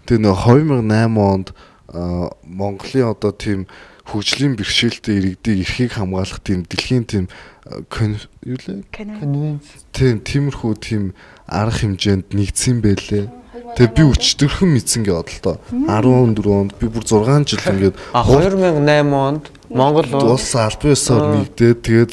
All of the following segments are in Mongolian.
Тэгээ нэг 2008 онд Монголын одоо тийм хөгжлийн бэрхшээлтэй иргэдийг эрхийг хамгаалах тийм дэлхийн тийм тиймэрхүү тийм арга хэмжээнд нэгдсэн байлээ. Тэгээ би өчтөрхөн мэдсэн гээд л доо 14 онд би бүр 6 жил ингээд 2008 онд Монгол улс албан ёсоор нэгдээд тэгээд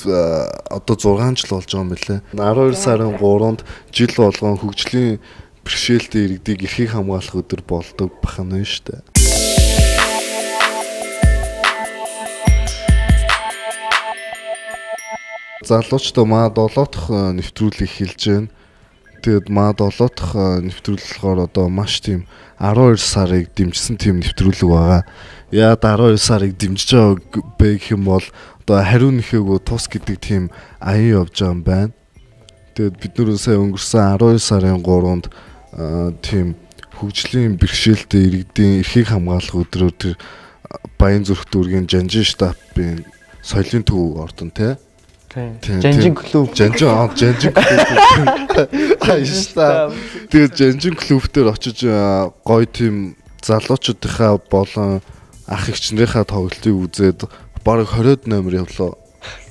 одоо 6 жил болж байгаа юм билээ. 12 сарын 3-нд жил болгон хөгжлийн бэрхшээлтэй иргэдийг эрхийг хамгаалах өдөр болдог бахна шүү дээ. Залуучдаа маа 7 дахь нэвтрүүлэг эхэлж байна. Тэгээд маа 7 дахь нэвтрүүлэг болохоор одоо маш тийм 12 сарыг дэмжсэн тийм нэвтрүүлэг байгаа. Яад 12 сарыг дэмжиж байгаа бэ гэх юм бол одоо хариу нэхээгүй тус гэдэг тийм аян явж байгаа юм байна. Тэгээд бид нөрөө сая өнгөрсөн 12 сарын 3-нд тийм хөгжлийн бэрхшээлтэй иргэдийн эрхийг хамгаалах өдрөөр тэр Баян зүрх дүүргийн Жанжин штабын соёлын төв ордон тий. Жанжин клуб. Жанжин клуб. Ааштай. Тэгээд Жанжин клуб дээр очиж гоё тийм залуучуудынхаа болон ах эгчнэрийнхээ тоглолтыг үзээд бараг 20-д номер явлаа.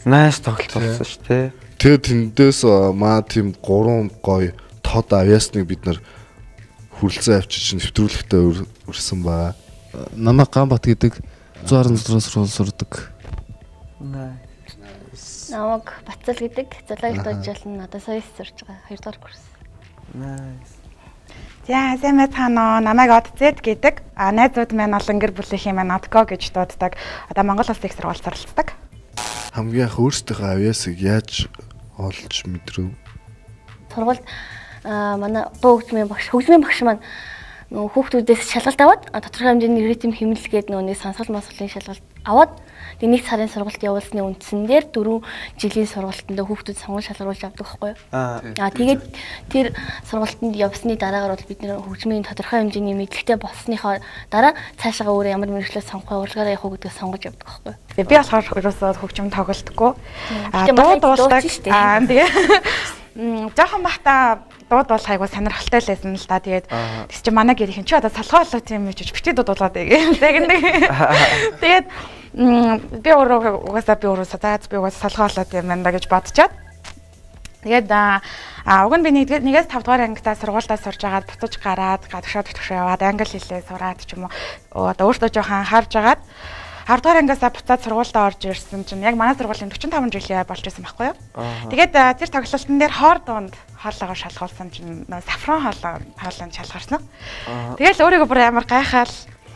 Найс тоглолт болсон шүү дээ. Тэгээд тэндээс маа тийм 3 гоё тод авьяасныг бид нар хүрлцэн авчиж нэвтрүүлэгтээ өрсөн байгаа. Намаа Ганбат гэдэг 116-аас сурдаг. Намаг Бацал гэдэг зоологи дуужилн одоо соёс сурж байгаа 2 дугаар курс. Nice. За сайн байна. Намайг Одзэд гэдэг. Найзууд маань олон гэр бүлийнхэн маань Одко гэж дууддаг. Одоо Монгол Улсын их сургуульд суралцдаг. Хамгийн их өөрсдийнхөө авьяасыг яаж олж мэдрв? Сургуульд манай дуу хөгжмийн багш маань хүүхдүүдээс шалгалт аваад тодорхой хэмжээний ритм хэмнэлгээд нэг сансгал масгалын шалгалт аваад тэг нэг сарын сургалт явуулсны үндсэн дээр 4 жилийн сургалтанд хүүхдүүд сонгон шалгаруулж авдаг байхгүй юу? Тэгээд тэр сургалтанд явсны дараагаар бол бид нэр хөгжмийн тодорхой хэмжээний мэдлэгтэй болсныхоо дараа цаашаа өөрөө ямар мэргэжлээ сонгох вэ, урлагаараа явах уу гэдгийг сонгож явдаг байхгүй юу? Би болохоор ерөөсөө хөгжим тоглодоггүй. Дуу дуулдаг. Тэгээ жоохон бахта дууд бол хайгуу сонирхолтой л байсан л да. Тэгээд тийч чи манай гэрийнхэн чи одоо салхаа болоо тийм гэж битгий дууд дуулаад байгээ. Тэгээд би өөрөө угаасаа салхаа болоо тийм байна гэж бодчиход. Тэгээд уг нь би нэгээс 5 дугаар ангидаа сургуультай сурж агаад буцаж гараад гадагшаа яваад англи хэлээ сураад ч юм уу одоо өөртөө жоохон анхаарж агаад 10 дугаар ангиасаа буцаад сургуультай орж ирсэн чинь яг манай сургуулийн 45 жилийн болж ирсэн байхгүй юу? Тэгээд тэр тоглолтын дээр хоор дунд хоолойгоо шалгуулсан чинь сафран хоолойнд шалгарсан. Тэгэл өөрийгөө бүр амар гайхаал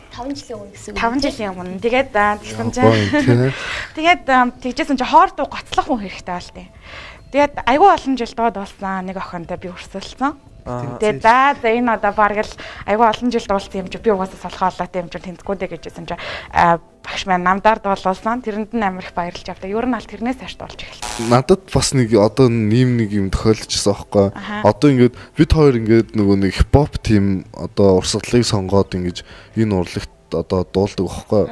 5 жилийн өмнө гэсэн үг. 5 жилийн өмнө. Тэгээд тэгсэн чинь тэгээд тэгжсэн чинь хоор дуу гоцлох хүн хэрэгтэй бол тээ. Тэгээд айгүй олон жил дууд болсон нэг охинтой би өрсөлдсөн. Тэгээд за энэ одоо бараг л айгүй олон жил дуулсан юм чи би угаасаа солихоолоотой юм чи тэнцгүүдээ гэжсэн чи багш маань намдаар дуулсан. Тэрэнд нь амар их баярлж авдаг. Ер нь аль тэрнээс хойш дуулж эхэлсэн. Надад бас нэг одоо нэг юм тохиолдчихсан аахгүй. Одоо ингээд бид хоёр ингээд нөгөө нэг хипхоп тим одоо урсгалыг сонгоод ингэж энэ урлагт одоо дуулдаг аахгүй.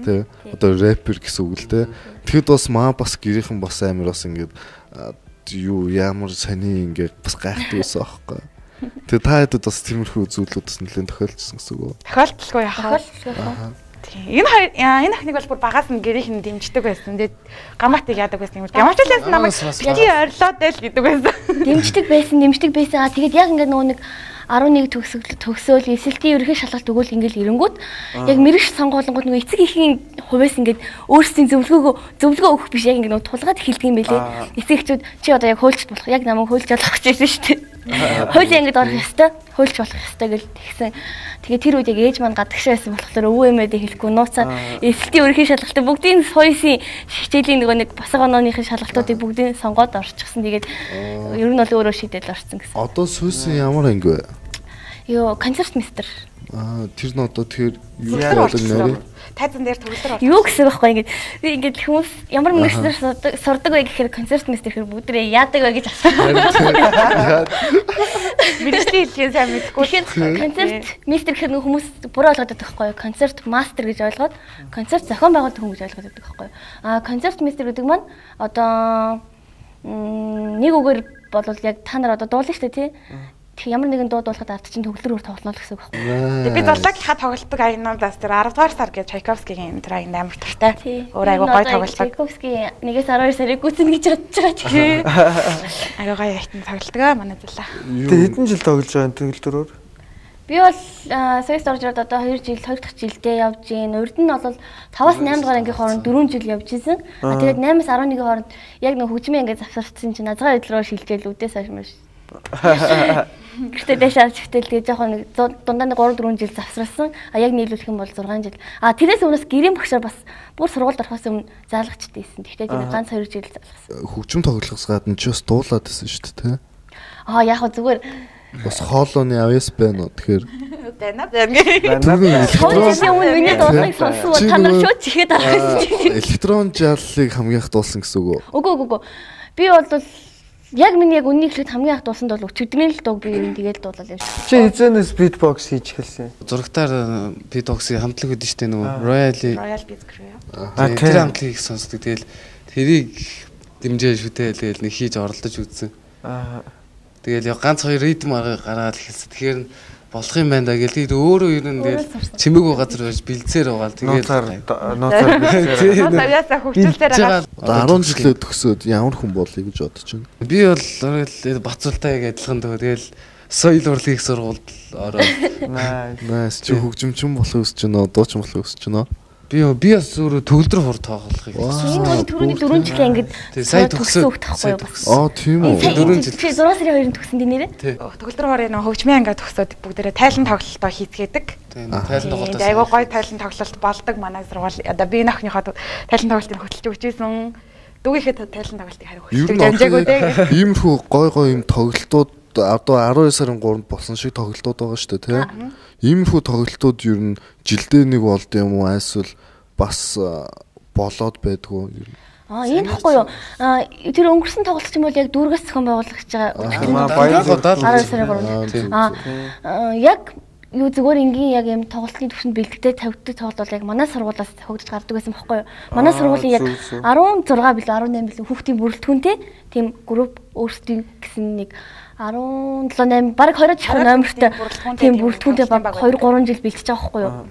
Тэ одоо рэпер гэсэн үг л тэ. Тэгэхэд бас маа бас гэрийнхэн бас амар бас ингээд юу ямар сони ингээд бас гайхдаг байсан аахгүй. Тэгээ та хэд бас тиймэрхүү зүйлүүд бас нэлээд тохиолдсон гэсэн үг үү? Тохиолдолгүй яхаа. Энэ охиныг бол бүр багаас нь гэрийнх нь дэмждэг байсан. Тэгээд гамаатыг яадаг байсан юм. Ямар ч л байсан намайг бити ойрлоод байл гэдэг байсан. Дэмждэг байсан. Тэгээд яг ингээд нөгөө нэг 11 төгсөөл эсэлтийн ерөнхий шалгалт өгөөл ингээл ирэнгүүт яг мэрэгч сонгуулангууд нөгөө эцэг ихийн хувьас ингээд өөрсдийн зөвлөгөө өгөх биш яг ингээд нөгөө тулгаад эхэлдэг юм байлээ. Эцэгчүүд чи одоо яг хуульчд болох яг намайг хуульч болох гэж байсан шүү дээ. Хуулийн ангид орох ёстой, хуульч болох ёстой гэж тэгсэн. Тэгээ тэр үед яг ээж маань гадагшаа байсан болохоор өвөө эмээдээ хэлэхгүй нууцаад эсэлтийн ерөнхий шалгалтыг бүгдийн соёсын хичээлийн нөгөө нэг босго онооныхын шалгалтуудыг бүгдийг сонгоод орчихсон. Тэгээд ер нь бол өөрөө шийдэл орсон гэсэн. Одоо сүүсэн ямар анги вэ? Йоо, концерт мистер. Тэр нь одоо тэр юу болон нэрээ? Тайзан дээр төгөлдөр орсон. Юу гэсэн байхгүй ингээд хүмүүс ямар мэрэгчлэр сурдаг вэ гэхээр концерт мистер гэхээр бүгдээ яадаг вэ гэж асуусан. Мэрэгчлийн хэлхээ сайн мэдгүй. Концерт мистер гэхээр хүмүүс буруу ойлгоод байдаг байхгүй юу? Концерт мастер гэж ойлгоод концерт зохион байгуулдаг хүн гэж ойлгоод байдаг байхгүй юу? Концерт мистер гэдэг маань одоо нэг үгээр бол яг та нар одоо дуулна шүү дээ тий. ямар нэгэн дууд болоход ард чинь төгөлдөр өөр тоглоно л гэсэн үг байна. Би зурлагийнхаа тоглолтог аянуудаас тэр 10 дугаар сар гэж Чайковскигийн тэр аянд амар туртай. Өөр айгуу гоё тоглолдог. Чайковский 1-12 сарыг гүцэн гэж бодож байгаа ч. Айгуу гоё айтан тоглолдог манай зулаа. Тэгээ хэдэн жил тоглож байгаа төгөлдрөөр? Би бол сая орж ирээд одоо 2 дахь жилдээ явж гин. Урд нь бол 5-8 дугаар ангийн хооронд 4 жил явж исэн. Тэгээд 8-аас 11-ийн хооронд яг нэг хөгжмийн ангид завсарцсан чинь назгаа идэл рүү шилжээл үдээс хойш маш. Гэхдээ дэшаар чигтэл тэгээ жоохон нэг дундаа нэг 3-4 жил завсарсан. Яг нийлүүлэх юм бол 6 жил. Тэрээс өмнөөс гэрийн багшаар бас бүр сургуульд орохоос өмнө заалгачд ийсэн. Гэхдээ тийм ганц 2 жил заалгасан. Хөгжим тоглохоос гадна ч бас дуулаад байсан шүү дээ, тэ? Яг хөө зүгээр бас хоолойны авьяас байна уу тэгэхээр байна. Хөөе өмнө миний дуулыг сонссон та нар шууд чихээд байгаа юм. Электрон жаллыг хамгийн их дуулсан гэсэн үг үү? Үгүй. Би бол яг миний яг үннийг хэлэхэд хамгийн их дуулсанд бол өчигдрийн л дуу би юм тэгээд дуулал юм шиг. Чи эзэнээс битбокс хийж эхэлсэн. Зурагтаар битбоксийн хамтлаг өгдөн штэ нөгөө Royal Beats Crew. Тэр хамтлагийг сонсдог. Тэгэл тэрийг дэмжээ шүтээ тэгэл нэг хийж оролдож үзсэн. Тэгэл ганц хоёр ритм гаргаад эхэлсэн. Тэгэхээр болох юм байна да гээл. Тэгээд өөрөө ер нь тэгэл чимээгүй газар байж бэлцээр байгаа. Тэгээд нууцаар ясаа хөвчлөлтээр байгаа. 10 жилээ төгсөөд ямар хүн болъё гэж бодож байна. Би бол Бацуултайг адилхан тэгэл соёл урлагийн сургуульд ороод Nice чи хөгжимчин болох өсч байна уу? Дуучин болох өсч байна уу? би бас өөрөө төгөлдөр хур тоглохыг энэ бол түрүүний 4 жилийн ангид сая төгсөөд тахгүй юу бас. Тийм үү. 4 жил. 6 сарын 2-нд төгсөн дээ нэрээ. Төгөлдөр хорын хөгжмийн ангид төгсөөд бүгдээрээ тайлан тоглолтоо хийцгээдэг. Тайлан тоглолтоо. Айгуу гоё тайлан тоглолт болдог манай сургууль. Одоо би нөхнийхөө тайлан тоглолтыг хөтөлж өгчээсэн. Дүүгийнхээ тайлан тоглолтыг харин хөтөлж дамжаагүй дээ. Иймэрхүү гой юм тоглолтууд одоо 12 сарын 3-нд болсон шиг тоглолтууд байгаа шүү дээ, тийм. Иймэрхүү тоглолтууд ер нь жилдээ нэг болд юм уу эсвэл бас болоод байдгүй ер нь. Энэ хэвгүй юу. Тэр өнгөрсөн тоглолт юм бол яг дүүргээс зохион байгуулагдаж байгаа. Яг юу зүгээр энгийн яг юм тоглолтын төвшөнд бэлтгэдэг тавьдаг тоглолт бол яг манай сургуулиас хөгжиж гардаг байсан байхгүй юу. Манай сургуулийн яг 16 билүү 18 билүү хүүхдийн бүрэлдэхүүнтэй тийм групп өөрсдийн гэсэн нэг 17-8 баг 20 чихэн номертой тийм бүрэлдэхүүнтэй баг 2-3 жил бэлтэж байгаа байхгүй юу.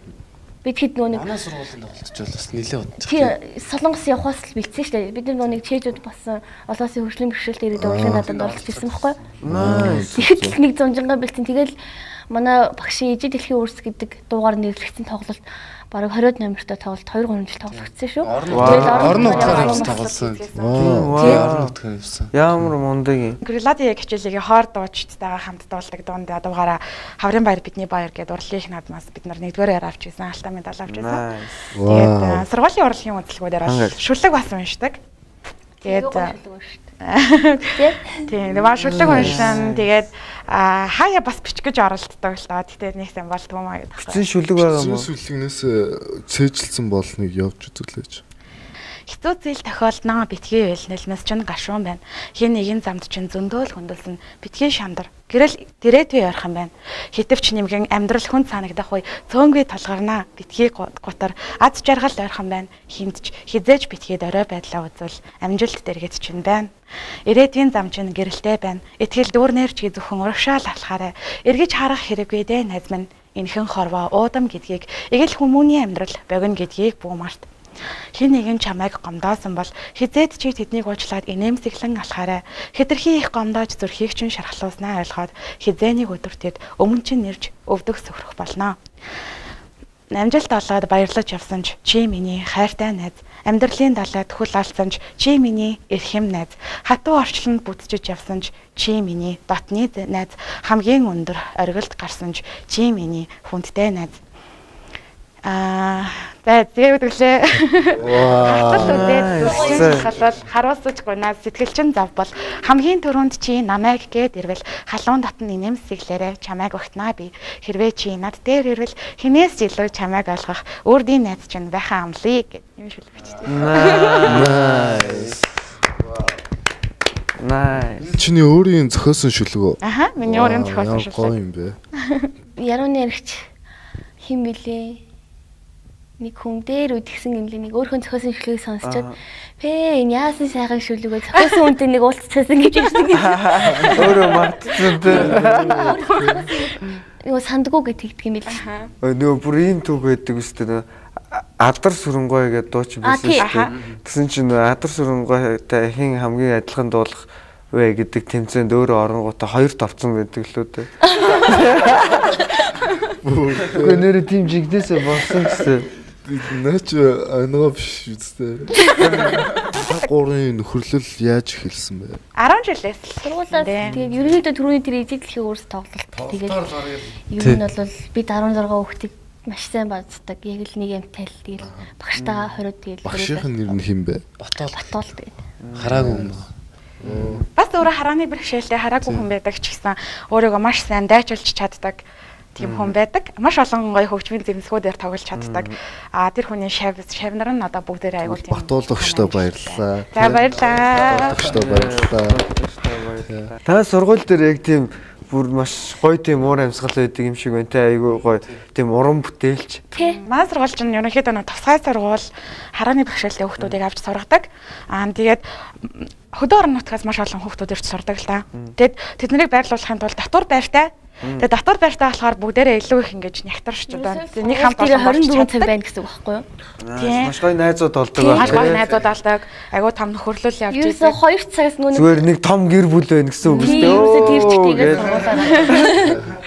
Бид хэд нэг манай сургуулийн тоглолтч бол бас нэлээд удаж. Тийм Солонгос явахаас л бэлдсэн шүү дээ. Бид нэг чэйжүүд болсон олоосын хөгжлийн бэрхшээлт ирээд урлагийн надад оролцож ирсэн байхгүй юу. Тэгэхэд нэг зунжингаа бэлтсэн. Тэгэл манай багшийн ижил дэлхийн үрс гэдэг дуугаар нэрлэгдсэн тоглолт бараг 20 номертой тоглолт 2-3 жил тоглогдсон шүү. Орон нутгаар тоглосон. Орон нутгаар явсан. Ямар мундаг юм. Грилади хичээлийг хоор дуучдтайгаа хамт дуулдаг дунд дуугаараа Хаврын баяр бидний баяр гэдэг урлагийн надмаас бид нар нэгдүгээр авч ирсэн. Алтан медаль авч ирсэн. Тэгээд сургуулийн урлагийн хөтөлбөрөөр бол шүлэг бас уншдаг. Тэгээд тийм маш шүлэг уншсан. Тэгээд хаяа бас бичгэж оролддог л доо. Тэгтээ нэг юм болтгоо маа гэдэг. Бичсэн шүлэг байгаа мó. Шүлэгнээс цээжилсэн бол нэг явж үзүүлээч. Хэцүү зээл тохиолдноо битгий байлнэлмэс чинь гашуун байна. Хин нэгэн замд чинь зөндөөл хөндөлсөн битгий шандар. Гэрэл дэрэтвэ ярих юм байна. Хитвч нэмгэн амьдрал хүн цаанагдах үе цөөнгүй толгарнаа битгий гутар аз жаргал ойрох юм байна. Химдж хизээж битгий дөрөө байдлаа үзвэл амжилт дэргэд чинь байна. Ирээдүйн зам чинь гэрэлтэй байна. Итгэл дүүрнээр чи зөвхөн урагшаал алхаарай. Эргэж харах хэрэггүй дээ найз минь. Энхэн хорвоо уудам гэдгийг эгэл хүмүүний амьдрал богино гэдгийг бүү март. Хин нэгэн чамайг гомдоосон бол хизээд чи тэднийг уучлаад инээмсэглэн алхаарай. Хэтэрхий их гомдоож зүрхийг чинь шархлууснаа ойлгоод хизээнийг өдөртөд өмнө чинь нэрж өвдөх сөхрөх болно. Амжилт олоод баярлаж явсан чи миний хайртай найз. Амьдралын далайд хөл алцсан чи миний эрхэм найз. Хатуу орчлонд бүтчиж явсан чи миний дотны найз. Хамгийн өндөр оргилд гарсан чи миний хүндтэй найз. Тэгээд үгэлээ. Хатал харуулсаж гунаас сэтгэлчин зав бол хамгийн түрүүнд чи намайг гээд ирвэл халуун дотн инээмсэглээрэ чамайг огтнаа би. Хэрвээ чи над дээр ирвэл хинээс илүү чамайг ойлгох өөрийн найз чинь байхаа амлая гэд юм шүлэг бичсэн. Nice. Чиний өөрийн зохиосон шүлэг үү? Аха, миний өөрийн зохиосон шүлэг. Гоё юм бэ. Ярууны яригч хим билээ. Нэг хүн дээр үтгсэн юм лээ. Нэг өөрхөн зохиосон шүлгийг сонсчод энэ яасан сайхан шүлгөө зохиосон үнтэй нэг уулзчихсан гэж хэлсэн гэж. Өөрөө мартсан дээ. Юу сандгүй гэж тэгдэг юм биш. Нөгөө бүр ийм түүх байдаг үстэй. Адар сүрэнгой гэдэг дуу чи байсан шүү дээ. Тэгсэн чинь адар сүрэнгойтай хин хамгийн адилхан дуулах вэ гэдэг тэмцээнд өөрөө оронгуудаа 2 товцсон байдаг лөө дээ. Гэнэрэ тийм жигдээсээ болсон гэсэн. Наач ангаа биш үстэй. Гурын нөхөрлөл яаж эхэлсэн бэ? 10 жилээс сургуулиас тэгээд ерөнхийдөө түрүүний тэр эзэд дэлхийн өөрс тоглолт. Тэгээд ер нь бол бид 16 хүүхдийг маш сайн бааздаг. Яг л нэг амтай л тэгээд багштайгаа хориод тэгээд багшийн нэр нь хэн бэ? Батол тэгээд. Хараагүй юм. Бас өөрөө харааны бэрхшээлтэй хараагүй хүн байдаг ч гэсэн өөрийгөө маш сайн дайчилж чаддаг тийм хүн байдаг. Маш олон гоё хөгжмийн зэмсгүүдээр тоглож чаддаг. Тэр хүний шавнар нь одоо бүгдээрээ аягүй тийм. Батул өгчтэй баярлалаа. За баярлалаа. Өгчтэй баярлалаа. Та сургууль дээр яг тийм бүр маш гоё тийм уур амьсгал байдаг юм шиг байна те айгүй гоё тийм уран бүтээлч. Манай сургууль чинь ерөнхийдөө нэг тусгай сургууль харааны бэрхшээлтэй хүүхдүүдийг авч сургадаг. Тэгээд хөдөө орон нутгаас маш олон хүүхдүүд ирж сурдаг л та. Тэгэд тэднийг байрлуулахын тулд татвар байртай. Тэгээд татвар байртай болохоор бүгдээрээ илүү их ингэж нягтарч одоо нэг хамт олон 24 цаг байна гэсэн үг байхгүй юу? Маш гоё найзууд болдог байх. Маш гоё найзууд болдог. Айгуу том нөхөрлөл явж байсан. 2 цагаас нөгөө зүгээр нэг том гэр бүл байна гэсэн үг шүү дээ. Юусе тэрч тэгээд сургуулаа.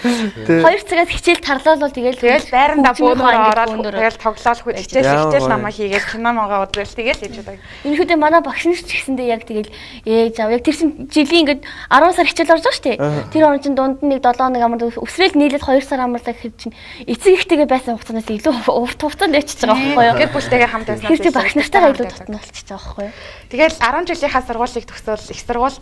2 цагаас хичээл тарлал тэгэл байранда бөөнөр ороод тэгэл тоглоал хичээл намаа хийгээд кино магаа үзэл тэгэл хийж байдаг. Энэхүүдээ манай багш нар ч гэсэндээ яг тэгэл ээж аав яг тэр чин жилийн ингээд 10 сар хичээл орж байгаа шүү дээ. Тэр он чин дунд нь нэг 7 хоног амар өсрэл нийлээд 2 сар амарлаа гэхэд чин эцэг ихтэйгээ байсан хугацаанаас илүү урт хугацаанд явчихж байгаа байхгүй юу? Гэр бүлтэйгээ хамт байснаас тэр багш нартайгаа илүү татна болчихж байгаа байхгүй юу? Тэгэл 10 жилийнхаа сургуулийг төгсөөл их сургууль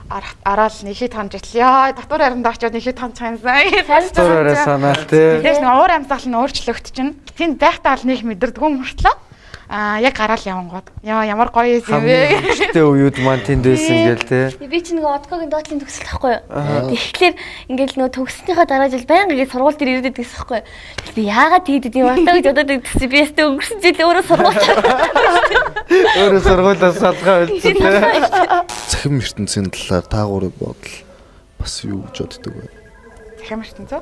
ороод нэхий тонж итлээ. Татвар харинд очиод нэхий тонж хансан. Татвараараа санаал тий. Тэгээс нэг уур амьсгал нь өөрчлөгдчихнэ. Тэнд байхдаа л нэг мэдэрдэггүй мөртлөө яг гараал явангууд. Ямар гоё юм бэ. Тэ үеуд маань тэнд байсан гээл тий. Би чи нөгөө одкогийн доотлын төгсөл тахгүй юу? Тэгэхээр ингээл нөгөө төгснөхийн дараа жил байнга ингэ сургууль дээр ирээд байсан байхгүй юу? Би яагаад тэгдэд юм болоо гэж бодоод байсан. Би ястаа өнгөрсөн жил өөрөө сургууль. Өөрөө сургуулиас салгаа үлдсэн тий. Захим ертөнцийн талаар та гурыг бодол бас юу гэж боддог вэ? Захим ертөнцөө?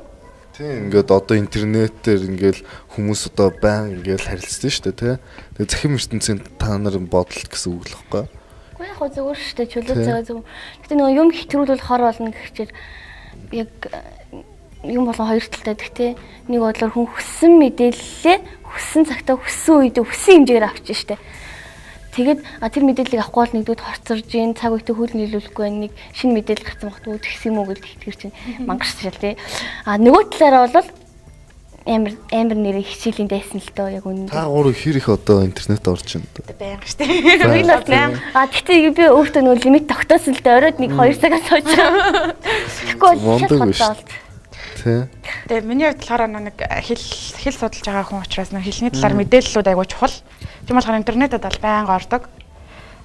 Тийм ингээд одоо интернетээр ингээд хүмүүс одоо байн ингээд харилцдаг шүү дээ тий. Тэгээ захим ертөнцийн та нарын бодол гэсэн үг л хэвгүй. Уу яг зөвөр шүү дээ чөлөөт цагаа зөв. Гэтэ нөгөө юм хэтрүүлвэл хор болно гэхчээр яг юм болон хоёр талтай гэхдээ нэг бодлоор хүн хүссэн мэдээллээ хүссэн цагтаа хүссэн үед хүссэн хэмжээгээр авчих штэ. Тэгээд тэр мэдээллийг авахгүй бол нэгдүгээр хорцорж ийн цаг үедээ хөл нийлүүлэхгүй байх нэг шинэ мэдээлэл гарсан багт үүд гэх юм уу гэж итгэр чинь мангасч шал тий. Нөгөө талаараа бол амар нэрээ хичээлийн дайсан л доо яг үнэн. Та гурав хэр их одоо интернет орж байна даа. Байнга штэ. Гэхдээ би өөртөө нөгөө лимит тогтоосон л дээ оройд нэг 2 цагаас сууж байгаа. Тэгэхгүй шал тий. Тэгээ миний хувьд болохоор нэг хэл судалж байгаа хүн учраас нэг хэлний талаар мэдээллүүд айгуу чухал. Тийм болохоор интернетэд бол байнга ордог.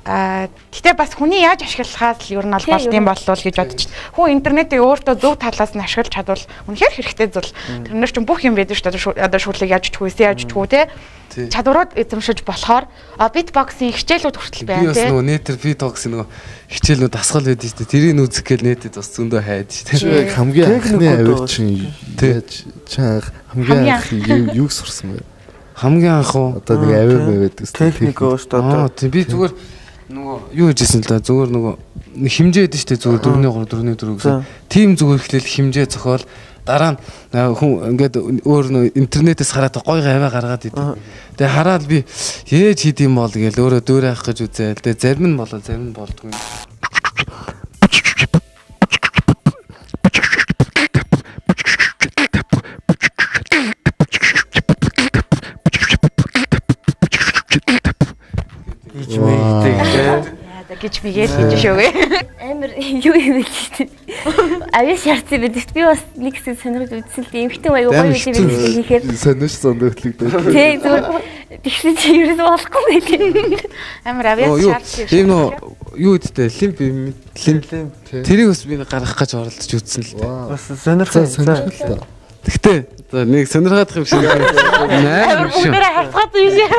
Гэтэ бас хүний яаж ашиглахаас л ер нь бол болд юм болов уу гэж бодож. Хүн интернетийг өөртөө зөв талаас нь ашиглаж чадвал үнэхээр хэрэгтэй зүйл. Тэрнэр чинь бүх юм байдаг шүү дээ. Одоо шүлэг яаж чгүй, яаж чгүй те. Чадварууд эзэмшиж болохоор битбоксing хичээлүүд хүртэл байна те. Би бас нөгөө нэтер битбоксing нөгөө хичээлүүд асгал байдаг шүү дээ. Тэрийг үзэх гээл нэтэд бас зөндөө хайд шүү дээ. Хамгийн анхны авир чинь яаж чанх хамгийн анх юу сурсан бэ? Хамгийн анх уу одоо нэг авир байдаг техник өөстөө. Би зүгээр нөгөө юу хийжсэн л да зүгээр нөгөө хэмжээ байдаг шүү дээ зүгээр 4-3 4-4 гэсэн. Тим зүгээр ихлээл хэмжээ зохиол дараа нь хүн ингээд өөр нөө интернетээс хараад гой гаваа гаргаад идэв. Тэгээ хараад би ээж хийд юм бол гээл өөрөө дөөр авах гэж үзээл. Тэгээ зарим нь болоо зарим нь болдгүй. Гэж бигээл хийж шөөгээ. Амар юу юм бэ гэдэг. Авьяас шаарцсан байдаг. Би бас нэг хэсэг сонирхож үзсэн л эмхтэн аягүй гоё юм хийхээр сонирч сонирхлогдсон. Тий зүгээр тэгсэн чи ерөөс болохгүй байлээ. Амар авьяас шаардсан. Тийм нөө юу гэдтэй лимп тэрийг бас би гаргах гэж оролдож үзсэн л дээ. Бас сонирхолтой. Гэхдээ нэг сонирхох юм шиг нээр юм шиг. Бүгдээ хавцгаад юм шиг.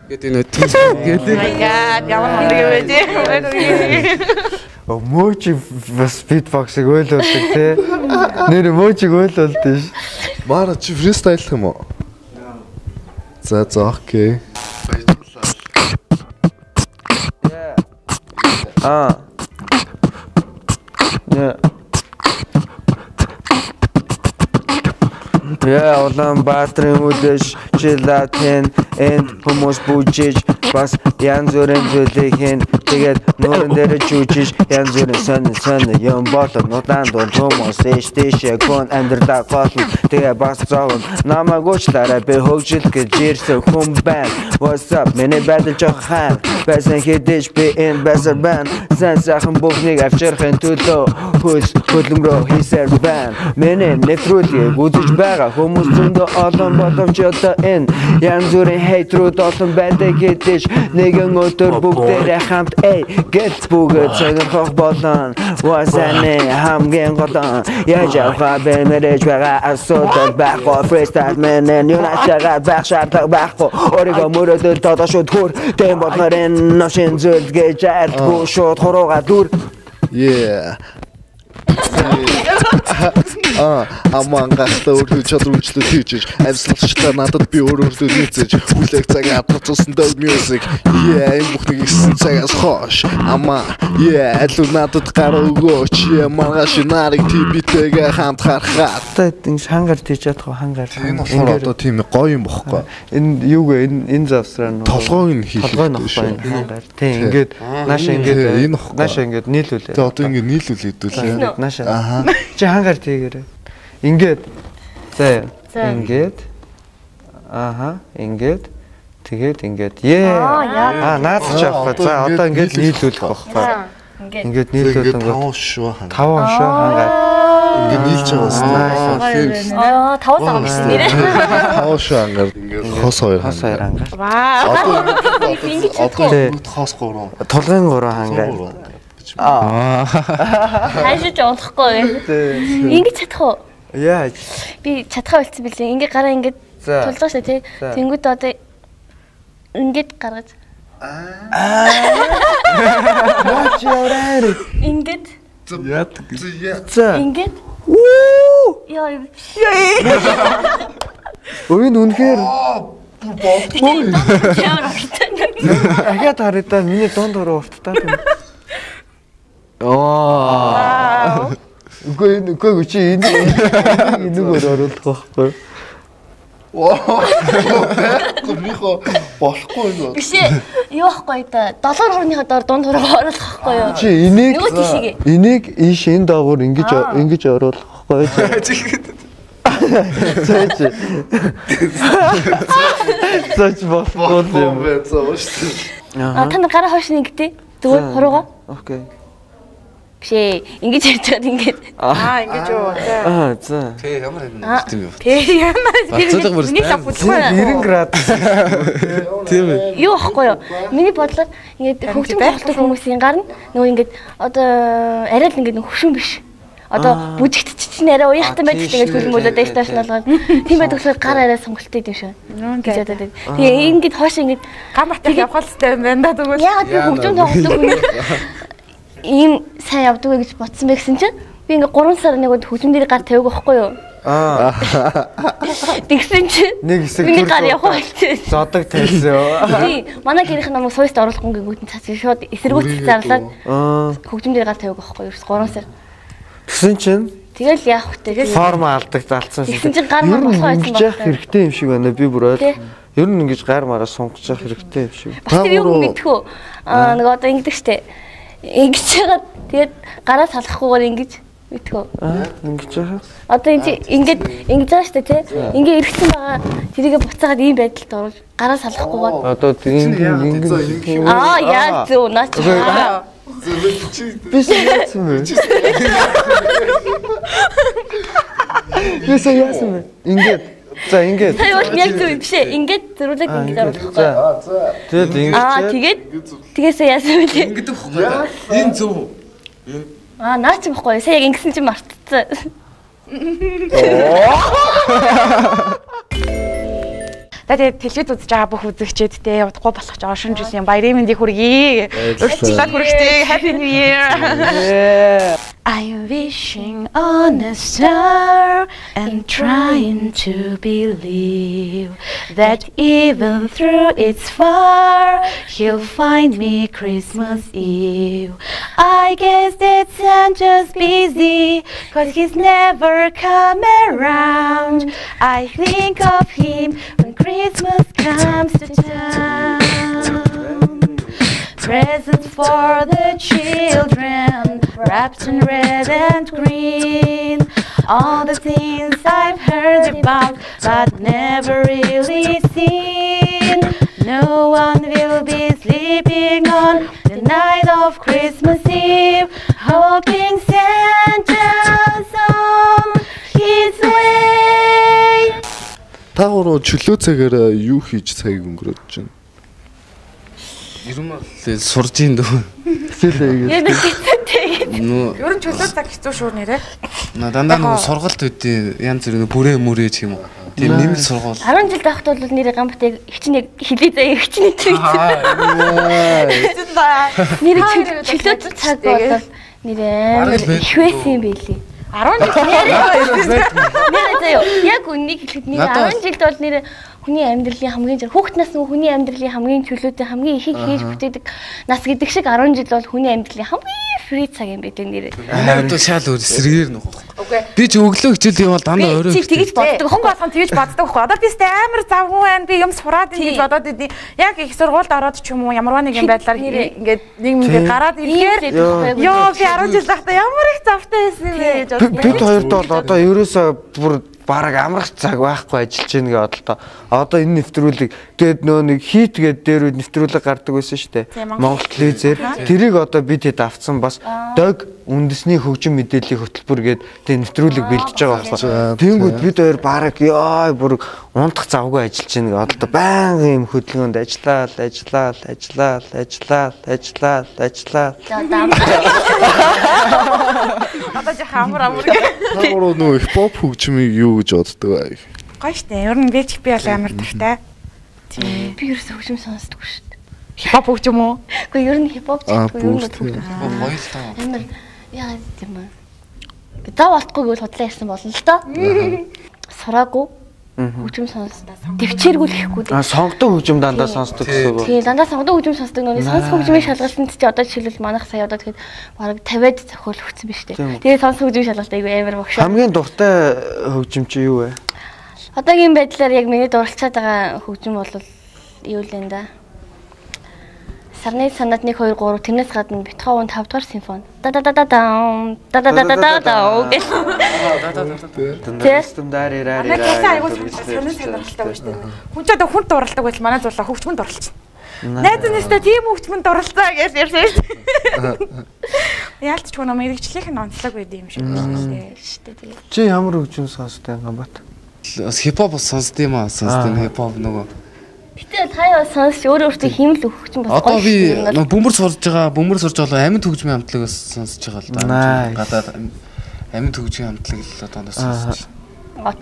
гэдэг нь гэдэг. Яа, ямар мундаг юм бэ? Мөчи speedbox-ыг ойлуулдаг те. Нэр мөчиг ойлуулдаг ш. Мара чи фристайл юм уу? За окей. Я Улаанбаатарын үлэш жилатэн энд хүмүүс бүжиж бас янз бүрийн зүйлийг хийн тэгээд нуурын дээр чүжиж янз бүрийн сонь юм болон нудаан дунд хүмүүс дэшээ кон амьдралаа голно тэгээ бас зовн намайг уучлаарай би хөгжил гэж ирсэн хүн байна what's up миний байдал жоох хаан байсан хэдэж би энэ байсаар байна сан сайхан бүгнийг авчрахын төлөө хөдөлмөрөө хийсээр байна миний нэвтрүүлгийг үзэж байгаа хүмүүс зөндөө олон боломж одоо энэ янз бүрийн хейтрүүд олон байдаг гэдэж нэгэн өдөр бүгдээрээ хамт гэлц бүгд сонирхох болон wasane хамгийн голон яаж явах бэ мэрэж байгаа асуудал байхгүй freestyle мэнэн юунасаа байх шаардлага байхгүй өөрийгөө мөрөдөл тодошууд хөр тэм болнорын нашин зүйл гэж айлтгүй шууд хурууга дүр аман гахта өөрөө чадварчлал хийж амьсгалчлаа надад би өөрөө нийцэж хүлээх цагаа процессын дэв music энэ бүхнийг хийсэн цагаас хойш алуу надад гараа өгөөч маргааш нарыг тибитэйгээ хамт харахад энэ хангаар тийж чадах хангаар энэ болохоор одоо тийм гоё юм бохгүй энэ юу гэ энэ завсраа нь толгойг нь хийлээ хангаар тийм ингээд нааша ингээд нийлүүлээ тэгээ одоо ингээд нийлүүлээ хэдүүлээ нааша чи хангаар тийгээрээ ингээд за ингээд ингээд тэгээд ингээд наад ч авах за одоо ингээд нийлүүлэх байхгүй ингээд нийлүүлэн гоо 5 шоо хангаар ингээд нийлж байгаа 5 сар биш нэрээ 5 шоо хангаар ингээд хос 2 хангаар одоо хос 3 толгойн 3 хангаар хайшиж унахгүй ингэж чадах уу яаж би чадхаа болцсон билээ ингээ гараа ингээ тулж шээ тий тэнгууд одоо ингээд гаргаж Watch your eye. Ингээд ингээд яа Өвин үнэхээр болохгүй. Ахиад харагдаа миний донд ороо урттаа. Үгүй чи энэ нүгээр оруулах байхгүй. Гомихо болохгүй нөө. Биш юу байхгүй да 7 хорныхоо доор дунд хороо оруулах байхгүй юу? Чи энийг ийш энэ доогуур ингэж оруулах байхгүй. Заач болохгүй юм бэ зоош. Та нар гараа хойш нэгтэй зүгээр хоруугаа. Окей. Биш ингэж ярьж байгаа ингэж. Ингэж юу. За. Тэ ямар юм юм. Тэ ямар юм. Нэг лапуцгаа. 90 градус. Тийм ээ. Юу ахгүй юу? Миний бодлоор ингэж хөгжим болдог хүмүүсийн гар нь нөгөө ингэж одоо арай л ингэж хөшүүн биш. Одоо бүжигт чинь арай уяхтай байдаг ингэж хөлмөлөө дэшташ налгаад тийм байдаг болохоор гар арай сонголттой юм шиг. Гэж бодоод байна. Тэгээ ингэж хоош ингэж гар матер явах хэрэгтэй юм байна да тэгвэл. Яагаад би хөгжим тоглодог хүмүүс ийм сайн явдаг гэж бодсон бэ гэсэн чинь би ингээ 3 сар нэг хөгжим дээр гар тавиаг байхгүй юу? Тэгсэн чинь нэг хэсэг миний гар явах болчихсон. Зодог тавьсан. Тий, манай гэрийнх намайг сууст оруулахгүй гэгүүтэн цац шууд эсэргүүцэл зарлаад хөгжим дээр гар тавиаг байхгүй юу? 3 сар. Тэгсэн чинь тэгэл яах вэ? Тэгэл форм алдагдалцсан шиг. Тэгсэн чинь гар мар болох байсан байна. Хэрэгтэй юм шиг байна. Би бүр ойл. Ер нь ингэж гар мараа сунгаж явах хэрэгтэй юм шиг. Та юу мэдхүү? Нөгөө одоо ингэдэг штэ. Ингэж яагаад тэгээд гараа салахгүйгээр ингэж мэдхүү. Ингэж яах? Одоо ингэж байгаа штэ тий. Ингээ эргэсэн байгаа. Тэрийгэ буцаагаад ийм байдалд оруулж гараа салахгүйгээр. Одоо ингэ. Яа зү наач. Биш яасан бэ? Биш яасан бэ? Ингээд За ингээд. Сая бол яг зөв биш ээ. Ингээд зөрүүлэг ингээд оруулахгүй. Тэгээд ингээд. Тэгээс яасан бэ? Ингээд байхгүй. Энэ зөв. Наа чи байхгүй. Сая яг ингэсэн чинь мартцсан. Тэгээд телевиз үзэж байгаа бүх үзэгчдтэй удахгүй болох ч оршин жилийн баярын мэндийг хүргэе. Урьдчилаад хүргэе. Happy New Year. I'm wishing on a star and trying to believe that even though it's far, he'll find me Christmas Eve. I guess that Santa's busy, 'cause he's never come around. I think of him when Christmas comes to town. Presents for the children, wrapped in red and green. All the things I've heard about, but never really seen. No one will be sleeping on the night of Christmas Eve, hoping Santa's on his way. Та гурав чөлөө цагаар юу хийж цагийг өнгөрөөж байна? Ерөн сурж ийн дөө. Хэлээ. Ер нь чөлөө цаг хэцүү шүү нэрээ. Дандаа нэг сургалт үүдээ янз бүрийн бүрээ мөрөө ч юм уу. Тийм нэмэлт сургууль. 10 жил байхад бол нэрээ гамбатыг хичнээн хилээ заяа хичнээн tweet. Нэрээ чөлөө цаг бол нэрээ их байсан юм билий. 10 жил нэрээ заяа яг үннийг хэлэхэд нэрээ 10 жилд бол нэрээ хүний амьдралын хамгийн хүүхднаас нь хүний амьдралын хамгийн чөлөөтэй хамгийн ихийг хийж бүтээдэг нас гэдэг шиг 10 жил бол хүний амьдралын хамгийн фри цаг юм байдаг нэрээ. Одоо шал өөр эсрэгээр нөх. Би ч өглөө хичээл юм бол дандаа өөрөө тэгж боддог. Хүн болгон тэгж боддог байхгүй. Одоо би сте амар завгүй байна. Би юм сураад ингэж бодоод идэв. Яг их сургуульд ороод ч юм уу ямарваа нэгэн байдлаар ингээд нийгэмдээ гараад ирэхээр ёо би 10 жил байхдаа ямар их завтай байсан бэ гэж боддог. Бид хоёрд бол одоо ерөөсөө бүр бараг амрах цаг байхгүй ажиллаж байна гэ бодлоо. Одоо энэ нэвтрүүлэг тэгээд нөө нэг хийт гээд дээр үе нэвтрүүлэг гардаг байсан шүү дээ. Монгол телевизээр. Тэрийг одоо бид хэд авцсан бас дог үндэсний хөгжим мэдээллийн хөтөлбөр гээд тэгээд нэвтрүүлэг бэлдэж байгаа байхгүй. Тэнгүүд бид хоёр бараг ёо бүр унтах завгүй ажиллаж байна гэ бодлоо. Баян юм хөдөлгөөнд ажиллаад. Одоо жи хамар Та гурав нөө хипхоп хөгжмийг юу гэж боддог вэ? гоё штэ. Ер нь би бол амар дуртай. Тийм. Би ерөөсөө хөгжим сонсдоггүй шүү дээ. Хипхоп хөгжим үү? Гэхдээ ер нь хипхоп гэдэг юм бол гоё л таа. амар яа гэм бэ? Зав болтгүй гэвэл худлаа ярьсан болно л доо. Сураагүй. Хөгжим сонсдоо. Төвчээргүй л ихгүй. Сонгодог хөгжим дандаа сонсдог гэсэн үг. Тийм дандаа сонгодог хөгжим сонсдог нөө сонс хөгжмийн шалгалтанд чи одоо жишээлбэл манайх сая одоо тэгэхэд бараг 50-д зохиол өгсөн биз дээ. Тэгээ сонс хөгжмийн шалгалт айгүй амар багш. Хамгийн дуртай хөгжим чи юу вэ? Одоогийн байдлаар яг миний дурлцаад байгаа хөгжим бол юу л энэ да. Сарны санаад 1 2 3 тэрнээс гадна Бетховен 5 дугаар симфони. Да гэх. Сонирхолтой байж тээ. Хүн ч одоо хүн дурлдаг байл манай зулаа хөгжмөнд дурлцсан. Найз нэстэ тийм хөгжмөнд дурлцаа гэж ярьсан шүү дээ. Яалтч хүн мэрэгчлийнх нь онцлог байд юм шиг байна шүү дээ. Чи ямар хөгжим сонсдог Гамбат? Хипхоп сонсд юм аа сонсд хипхоп нөгөө. Гэтэ таяа сонсч өөртөө хиймэл хөгжим бас одоо би бөмбөр сурж байгаа амьд хөгжмийн хамтлагаас сонсож байгаа л да. Гадаад амьд хөгжмийн хамтлаг л одоо сонсож.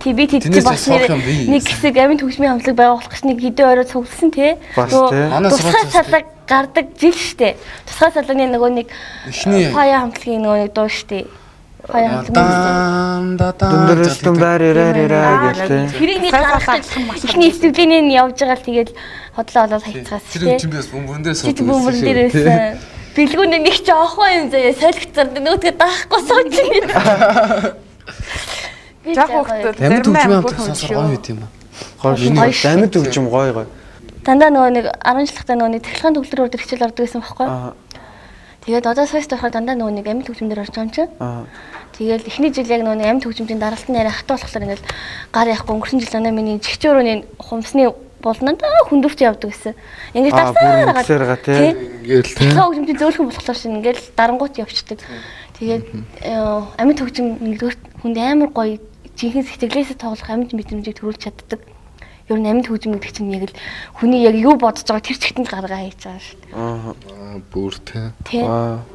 ТV тэтгэж бас нэг хэсэг амьд хөгжмийн хамтлаг байгуулах гэж нэг хэдэн орой цугласан тий. Тусгай салаг гардаг жил штэ. Тусгай салганы нөгөө нэг фая хамтлагийн нөгөө нэг дуу штэ. Фая хамтлаг. Тэрийг нэг гаргах ихний студиний нь явж байгаа л тэгээд хотлоо олоод хайцгаас тий. Тэр бас бөмбөрөндөө суудаг. Бөмбөрөн дээр байсан. Бэлгүүнд нэг ч оохгүй юм заяа солигцор нөгөөдгөө даахгүй сууж байна. Яг хөөхдөө амьд хөгжмийн хамтлаг сонсох гоё байт юм аа. Гоё. Амьд хөгжим гоё. Дандаа нөгөө нэг 10 жилийнхтай нөгөө нэг техникийн төгөлдрөөр хичээл ордог гэсэн байхгүй. Тэгээд одоо сойс дохоор дандаа нөгөө нэг амьд хөгжмөөр орж байгаа юм чинь. Тэгээд эхний жил яг нөгөө амьд хөгжмөдийн дараалтын яриа хатуу болохоор ингээл гар яахгүй өнгөрсөн жил дандаа миний жигчөөрөний хумсны болноо хүндүрч явдаг гэсэн. Ингээд тасаараа тий. Ингээл техникийн хөгжмөдийн зөөлхөн болохоор шин ингээл дарангуут явчихдаг. Тэгээд амьд хөгжим нэгдүгээр хүнд амар гоё жинхэнэ сэтгэлээсээ тоглох амьд мэдрэмжийг төрүүлж чаддаг. Ер нь амьд хөгжим гэдэг чинь яг л хүний яг юу бодож байгаа тэр чигтэнд гаргаа хийж байгаа шүү дээ. Аа бүр тий.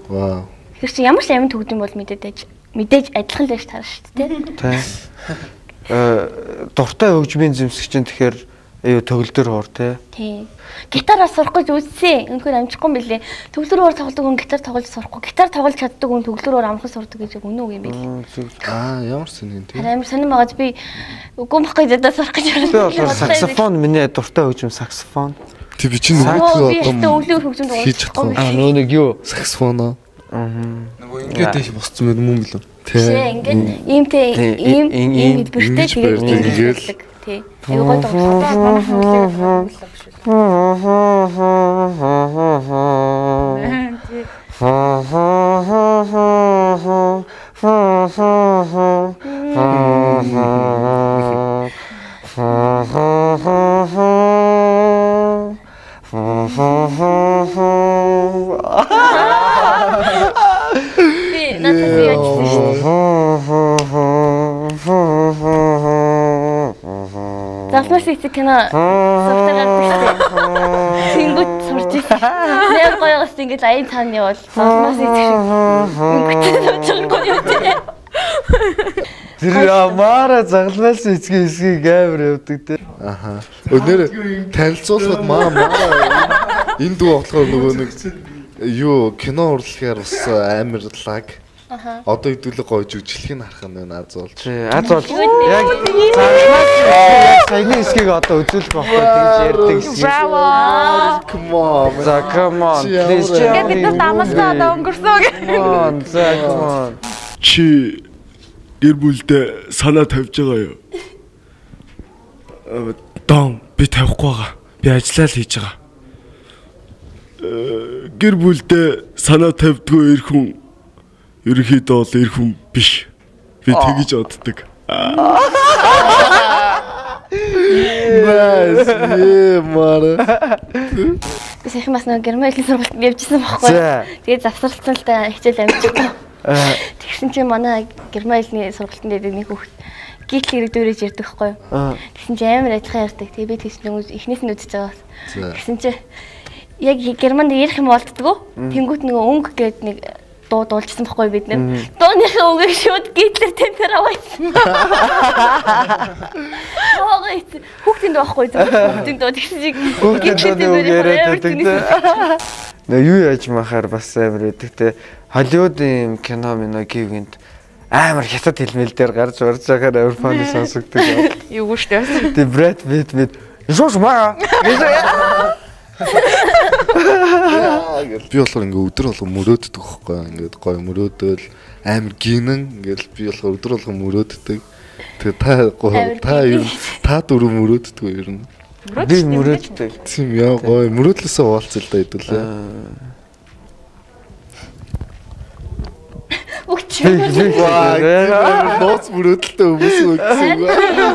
Вау. Тэр чинь ямар ч амьд хөгжим бол мэдээж адилхан л байж таарна шүү дээ тий. Дуртай хөгжмийн зэмсэг чинь тэгэхээр төгөлдөр хор тий. Тий. Гитараа сурах гэж үзсэн. Үнэхээр амжихгүй юм билээ. Төгөлрөөр тоглодог хүн гитар тоглож сурахгүй. Гитар тоглож чаддаг хүн төгөлрөөр амархан сурдаг гэж үнэн үг юм билээ. Ямар сонин тий. Амар сонин байгааз би үгүй махгүй задаа сурах гэж байна. Саксофон миний дуртай хөгжим саксофон. Тий би чинь өглөөр хөгжим хийж чадахгүй. Нөө нэг юу саксофон. Нөгөө ингээд дэш босцсон юм юм билүү? Тий. Ингээд ийм хэлбэртэй тэгээд тий. Аюу гой тоглох. Манай хөлөө Залмаас их кино сувтагаад байна. Тэнгүүд сурч ирсэн. Яг гоёгоос ингэж аян цааны бол залмаас их шиг гоё юу те. Тэр ямаараа загалмаас эцгийн хэсгийг амар явдаг те. Аха. Өнөр танилцуулахад маа энэ дүү болохоор нөгөө нэг юу кино урлагаар бас амар лаг. Одоо хэдүүлэг гоё жүжиглэхийг харах нь аз болж. Тий, аз болж. Яг загалмаас саяны хэсгийг одоо үзүүлэх байхгүй тэгж ярьдаг хэсэг. Браво. Come on. За come on. Please. Яг бид нар дамсаа одоо өнгөрсөн гэх. Come on. Чи гэр бүлдээ санаа тавьж байгаа юу? Дон би тавихгүй байгаа. Би ажиллаа л хийж байгаа. Гэр бүлдээ санаа тавьдгүй эр хүн ерөнхийдөө бол эр хүн биш. Би тэгэж боддог. Nice. Мара. Би саяхан бас нэг герман хэлний сургалт явжсэн байхгүй. Тэгээд завсарлцсан л та хичээл амжиж. Тэгсэн чинь манай герман хэлний сургалтын дээр нэг хүүхэд гítл хэрэг дөрөж ярьдаг байхгүй. Тэгсэн чинь амар адилхан ярьдаг. Тэгээд би тэгсэн чинь эхнээс нь үзэж байгаа. Тэгсэн чинь яг германд ярих юм болдгоо. Тэнгүүт нөгөө өнгө гэдэг нэг дуу дуулжсан байхгүй бид нэр. Дууныхаа үгийг шууд гитлэр темпер аваад. Хүүхдийн дуу байхгүй хүүхдийн дуу тэгсэн чиг гитлэр темпер яриад. Нэ юу яаж махаар бас амар өгдөг те. Холливуудын кино минь гівгэнд амар хятад хэлмэл дээр гарч орж байгаад амар фаны сонсогддог. Юу штэ. Тэ Брэд Питт жууш маа. Би болохоор ингээ өдөр болгон мөрөөддөг байхгүй ингээд гоё мөрөөдөөл амар гинэн ингээл би болохоор өдөр болгон мөрөөддөг. Тэгээ та дөрөв мөрөөддөг ер нь. Би мөрөөддөг. Тийм яа гоё мөрөөдлөөсөө уулзъя л да хэдүүлээ. Үгч. Ноц мөрөөдөлтэй хүмүүс үгсэн.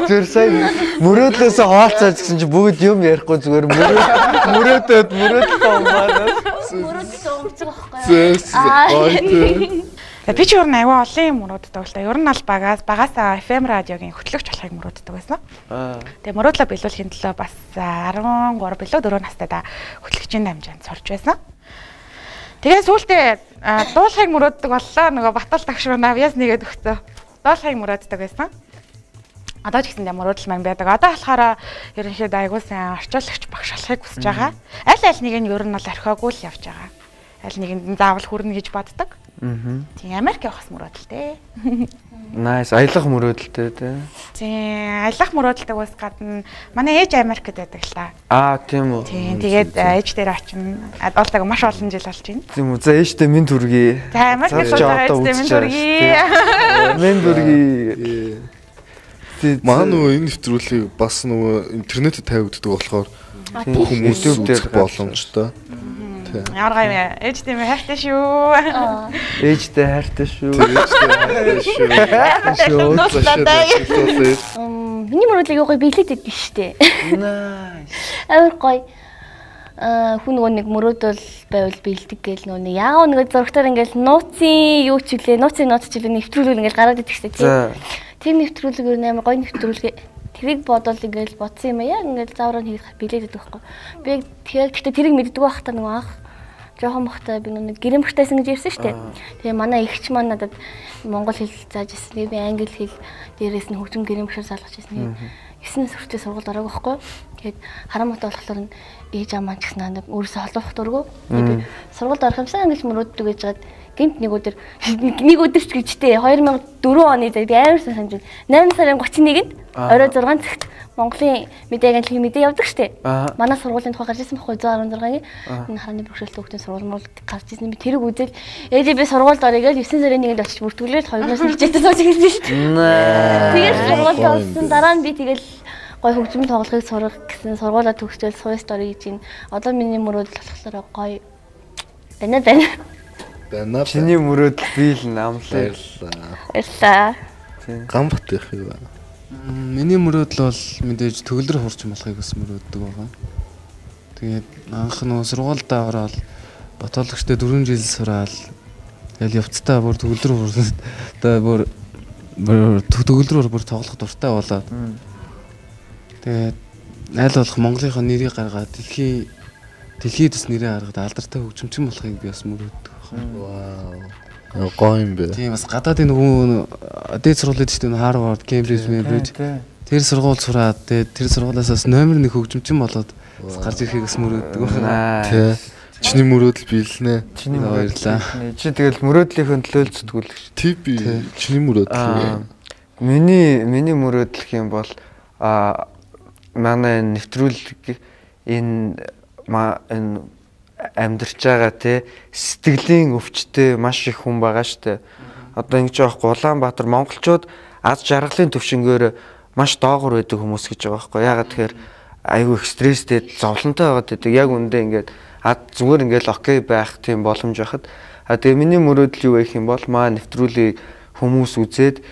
Тэр сайн мөрөөдлөөсөө хаалцаж гэсэн чи бүгд юм ярихгүй зүгээр мөрөөдөд мөрөөдлөө би ч ер нь аюу олон юм мөрөөддөг л та. Ер нь аль багасаа FM радиогийн хөтлөгч болохыг мөрөөддөг байсан. Тэгээ мөрөөдлөө биелүүлэхийн төлөө бас 13 билүү 4 настайдаа хөтлөгчийн дамжаанд сурч байсан. Тэгээ сүүлдээ дуулахыг мөрөөддөг боллоо. Нөгөө Батал тагш навяас нэгээд өгцөө. Дуулахыг мөрөөддөг байсан. Одоо ч гэсэндээ мөрөөдөл маань байдаг. Одоо болохоор ерөнхийдөө айгуу сайн орчуулагч багш болохыг хүсэж байгаа. Аль нэг нь ер нь бол орхиогүй л явж байгаа. Аль нэгэнд нь заавал хүрнэ гэж боддог. Тийм Америк явахс мөрөөдөлтэй. Nice. Аялах мөрөөдөлтэй тий. Тийм аялах мөрөөдөлтэй бас гадна манай ээж Америкт байдаг л та. Тийм үү. Тийм тэгээд ээж дээр очино. Дуултайг маш олон жил болж байна. Тийм үү. За ээжтэй минь төргий. За Америкт байгаа ээжтэй минь төргий. Минь төргий. Маа нөгөө энэ нэвтрүүлгийг бас нөгөө интернетэд тавигддаг болохоор бүх хүмүүс үзэх боломжтой. Ямар гайваа ээжтэй минь хайртай шүү. Ээжтэй хайртай шүү. Миний мөрөөдлийг гоё биелээд идэв штэ. Nice. Амар гоё. Хүн нөгөө нэг мөрөөдөл байвал биелдэг гэл нөгөө яг нэг зургатаар ингээл нууцын юу ч үлээ нууцын нууц ч үлээ нэвтрүүлүүл ингээл гараад идэх штэ тий. тэр нэвтрүүлэг юу нээр гоё нэвтрүүлэг. Тэрийг бодвол ингээл бодсон юм яа ингээл заавраа хийх билээд байдаг байхгүй. Би гэхдээ тэрийг мэддэг байх та нөгөө анх жоохон бахтай би нэг гэрэмхтэйсэн гэж ирсэн шүү дээ. Тэгээ манай эгч маань надад монгол хэл зааж ирсэн. Би англи хэл дээрээс нь хөгжим гэрэмхшээр салгаж ирсэн. 9-ээс хүртэл сургуульд ороогүй байхгүй. Тэгээд харамтай болохоор ээж амаа ч гэсэн өөрөөсөө холбох дурггүй. Тэгээд би сургуульд орох юмсан англи мөрөөддөг гэж жаад гэмт нэг өдөр ч гэжтэй 2004 оны би амар санаж байна. 8 сарын 31-нд орой 6 цагт Монголын мэдээг англи мэдээ явдаг штэ. Манай сургуулийн тухай гарч ирсэн байхгүй 116-гийн энэ хараны бэрхшээлтэй хүүхдийн сургууль гарч ирсэн. Би тэрийг үзэл ээж би сургуульд орё гэж 9 сарын 1-нд очиж бүртгүүлээд 2-оос хичээдэг сууж ирсэн штэ. Тэгээд сургуульд орсон дараа нь би тэгэл гой хөгжим тоглохыг сурах гэсэн сургуулаа төгсөөл суй стори гэж ин одоо миний мөрөөдөл болохоор гой байна. Чиний мөрөөдөл би л намлаа. Баярлалаа. Гамбат их юу. Миний мөрөөдөл бол мэдээж төгөлдөр хурч болохыг бас мөрөөддөг байгаа. Тэгээд анх нөө сургуульдаа ороод ботологчтой 4 жил сураал. Тэгэл явцдаа бүр төгөлдөр хурц одоо бүр төгөлдрөөр бүр тоглох дуртай болоод. Тэгээд айл болох Монголынхоо нэрийг гаргаад дэлхийд бас нэрээ гаргаад алдартай хөгжимчин болохыг би бас мөрөөддөг байна. Вау. Гоё юм бэ. Тийм бас гадаадын нөгөө дээд сургуулиуд шүү дээ Harvard, Cambridge. Тэр сургууль сураад тэгээд тэр сургуулиас бас номер 1 хөгжимчин болоод гарч ирэхийг бас мөрөөддөг байна. Тий. Чиний мөрөөдөл биелнэ. Чиний баярлаа. Чи тэгэл мөрөөдлийнхөө төлөө зүтгүүлэх шүү. Тий би чиний мөрөөдөл. Миний мөрөөдөл юм бол манай нэвтрүүлэг энэ амьдарч байгаа те сэтгэлийн өвчтэй маш их хүн байгаа штэ. Одоо ингэж аахгүй Улаанбаатар монголчууд аз жаргалын төвшнгөөр маш доогуур байдаг хүмүүс гэж байгаа байхгүй. Ягаад тэгэхээр айгүй их стресстэй зовлонтой байгаад байдаг. Яг үндэ ингээд зүгээр ингээд окей байх тийм боломж байхад. Тэгээ миний мөрөөдөл юу гэх юм бол маа нэвтрүүлгийг хүмүүс үзээд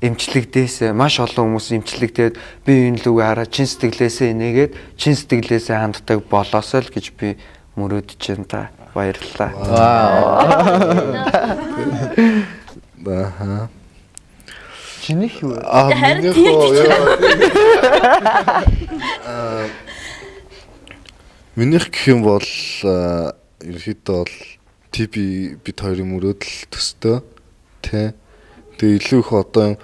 эмчлэгдээсээ маш олон хүмүүс эмчлэгдээд би энэ лүг хараа чин сэтгэлээсээ энийгээд чин сэтгэлээсээ ханддаг болоосоо л гэж би мөрөөдөж байна та. Баярлалаа. Баха. Чинийх юу? Минийх гэх юм бол ерөөхдөө бол би бид хоёрын мөрөөдөл төстэй тий. Тэгээ илүү их одоо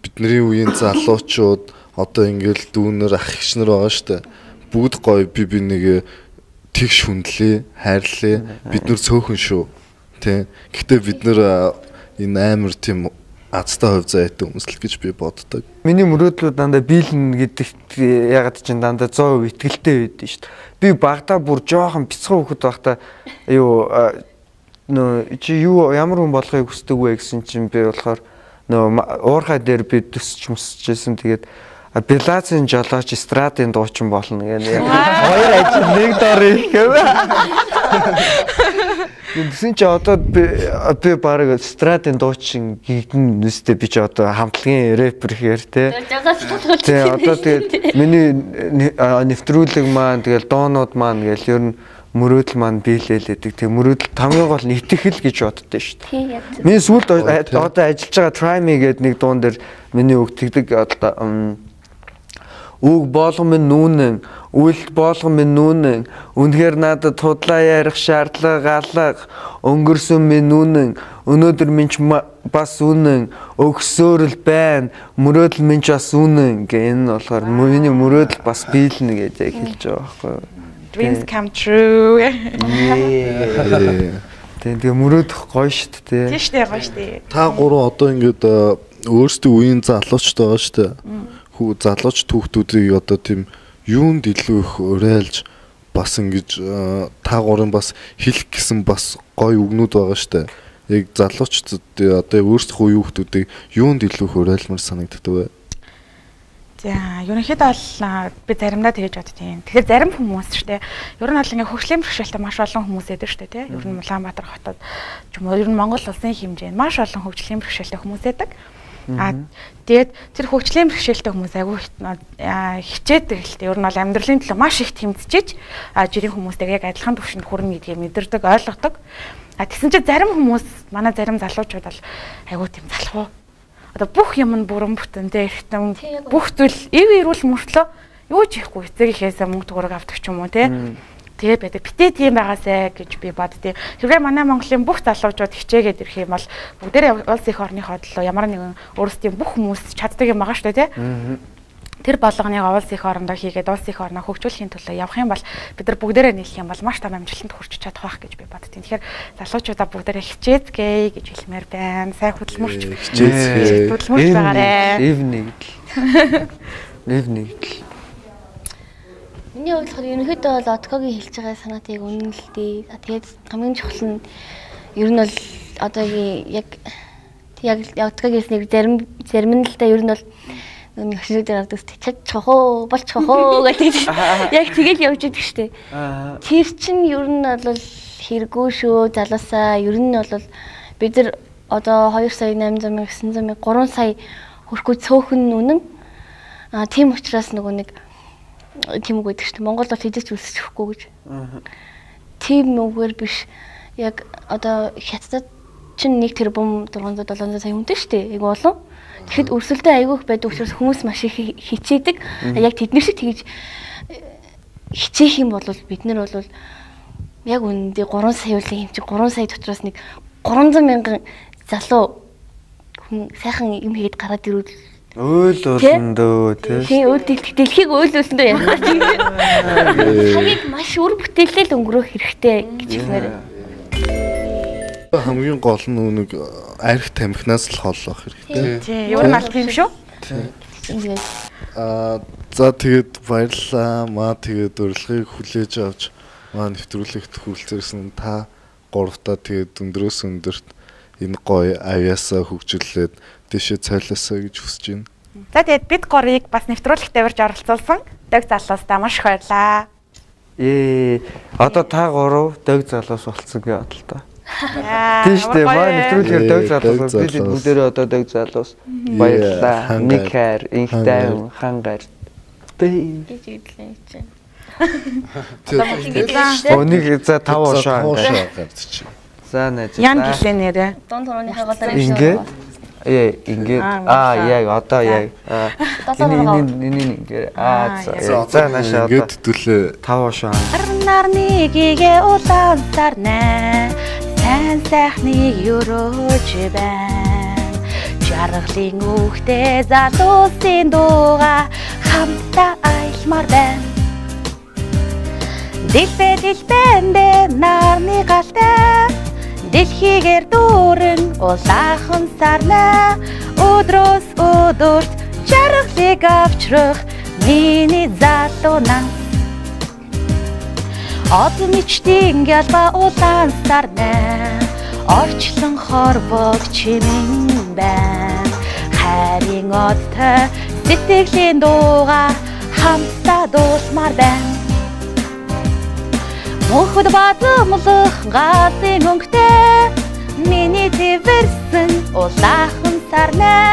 бидний үеийн залуучууд одоо ингээл дүүнэр ах ихнэр байгаа штэ. Бүгд гоё би нэг тэгш хүндлээ, хайрлаа. Бид нөр цөөхөн шүү. Тий. Гэхдээ бид нөр энэ амар тийм азтай хувь зайтай хүмүүс л гэж би боддог. Миний мөрөөдлүүд дандаа биелнэ гэдэгт ягаад ч дандаа 100% итгэлтэй байдсан шүү дээ. Би багтаа бүр жоохон бяцхан хөхөд байхдаа чи юу ямар хүн болохыг хүсдэг вэ гэсэн чинь би болохоор уурхай дээр би төсч мөсчихсэн. Тэгээд Белазын жолооч эстрадын дуучин болно гэнэ. Хоёр ажил нэг дор их гэв. Тэгсэн чи одоо би баг эстрадын дуучин гэгдэн нүстэй би чи одоо хамтлагийн рэпер хээр те. Тэгээ одоо тэгээд миний нэвтрүүлэг маань тэгэл доонууд маань гэл ер нь мөрөөдөл маань биелээлээдэг. Тэг мөрөөдөл хамгийн гол нь итгэл гэж боддоо шүү дээ. Миний сүүлд одоо ажиллаж байгаа Try Me гэдэг нэг дуун дээр миний үг тэгдэг одоо үг болгон минь нүүнэн, үйлдэл болгон минь нүүнэн, үнэхээр надад тудлаа ярих шаардлага алга, өнгөрсөн минь нүүнэн, өнөөдөр минь бас үнэн, өгсөөр л байна, мөрөөдөл минь бас үнэн гэх энэ болохоор миний мөрөөдөл бас биелнэ гэж хэлж байгаа байхгүй юу? Dreams come true. Тэгээ мөрөөдөх гоё шүү дээ. Тийм шүү дээ, гоё шүү дээ. Та гурав одоо ингээд өөрсдөө үеийн залуучтай байгаа шүү дээ. Залууч түүхтүүдийг одоо тийм юунд илүү их уриалж бас ингэж та гурын бас хэлэх гэсэн бас гоё үгнүүд байгаа шүү дээ. Яг залуучууд одоо өөрсдөө үеийн хүүхдүүдийг юунд илүү их уриалмар санагддаг вэ? За, ерөнхийдөө бол би заримдаа тэгэж боддtiin. Тэгэхээр зарим хүмүүс шүү дээ. Ер нь бол ингээ хөгжлийн бэрхшээлтэй маш олон хүмүүс байдаг шүү дээ, тий. Ер нь Улаанбаатар хотод ч юм уу ер нь Монгол улсын хэмжээнд маш олон хөгжлийн бэрхшээлтэй хүмүүс байдаг. Тэгээд тэр хөгжлийн бэрхшээлтэй хүмүүс айгүй хичээдэг л дээ. Ер нь бол амьдралын төлөө маш их тэмцэж жирийн хүмүүстэйг яг адилхан түвшинд хүрнэ гэдгийг мэдэрдэг, ойлгодог. Тэгсэн чинь зарим хүмүүс, манай зарим залуучууд бол айгүй тийм залхуу одоо бүх юм нь бүрэн бүтэнтэй эргэтэн бүх зүйл ив ирүүл мөртлөө юу ч хийхгүй эцэгийнхээсээ мөнгө төгрөг авдаг ч юм уу те. Тэгээд байдаг. Битээ тийм байгаасай гэж би боддیں۔ Хэрвээ манай Монголын бүх залуучууд хичээгээд ирэх юм бол бүгдээрээ улс их орныхоо төлөө ямар нэгэн өөрсдийн бүх хүмүүс чаддаг юм байгаа шүү дээ те. Тэр болгоныг улс их орондоо хийгээд улс их орноо хөгжүүлэхийн төлөө явах юм бол бид нар бүгдээрээ нийлэх юм бол маш том амжилтанд хүрч чадах байх гэж би боддیں۔ Тэгэхээр залуучуудаа бүгдээрээ хичээцгээе гэж хэлмээр байна. Сайн хөдөлмөрч хичээцгээе. Хөдөлмөрч байгаарэ. Нэвнэгдэл. Миний бодлоход ерөнхийдөө бол Одкогийн хэлж байгаа санаатыг үнэн л дээ. Тэгээд хамгийн чухал нь ер нь бол одоогийн яг Одкогийн хэлснийг зарим нь л да ер нь бол нэг хөшрөө дээр авдаг чад чохоо болчихоо гэдэг. Яг тэгэл явж идэг штэ. Тэр чинь ер нь бол хэрэггүй шүү. Залуусаа ер нь бол бид нар одоо 2 сая 800 мянга 900 мянга 3 сая хүрэхгүй цөөхөн үнэн. Тийм учраас нөгөө нэг тийм үг гэдэг чинь Монгол бол хэзээ ч үлсчихгүй гэж. Тийм үгээр биш. Яг одоо хятадд чинь 1 тэрбум 600 700 сая хүнтэй шүү дээ. Айгу олон. Тэгэхэд өрсөлдөө айгүйх байдаг учраас хүмүүс маш их хичээдэг. Яг тэднэр шиг тэгж хичээх юм бол бид нар бол яг үнэндээ 3 сая үлийн юм чи 3 сая дотроос нэг 300 мянган залуу хүн сайхан юм хийгээд гараад ирвэл Өөл өлөндөө тий дэлхийг өөл өлөндөө яах вэ? Хагийг маш үр бүтээлэл өнгөрөөх хэрэгтэй гэж хэлмээр. Хамгийн гол нь нэг арх тамхинаас л холлох хэрэгтэй. Тий, юу нь аль тийм шүү. За тэгээд баярлалаа. Маа тэгээд урилгыг хүлээж авч маа нэвтрүүлэгт хүрэлцээрсэн та гуравтаа тэгээд өндрөөс өндөрт энэ гоё авьяасаа хөгжүүлээд дэшээ цайлаасаа гэж хүсэж байна. За тэгээд бид горыг бас нэвтрүүлэгт тавьж оролцуулсан дог залуустаа маш их баярлаа. Одоо та гурав дог залуус болцсон гэж бодлоо. Тийш дээ маа нэвтрүүлгээр дог залуус бид бүгдээрээ одоо дог залуус баярлаа. Никэр инхтай хангаар. Өнийг за 5 ушаа гарч. За нэж. Ян гэлээ нэрэ. Дон тооныхаа голоор ингээд ингээд яг одоо яг ингээд за наашаа ингээд төлөө 5 ушаа. Нарны гээгээ улаан сарнаа сайн сайхныг өрөөж байна. Жаргалын үхтэй залуусын дууга хамтаа аялмаар байна. Дэлбэ нарны галтай дэлхийгээр дүүрэн улаахан сарнаа өдрөөс өдөрт жаргалыг авчрах миний залуу нас. Одон мичтийн галба улаан сарнаа орчлон хорвог чимэн байна. Хайрын одтой сэтгэлийн дууга хамтаа дуусмаар байна. Мөнхөд бадамлах галын өнгөтэй миний твэрсэн улаахан сарнаа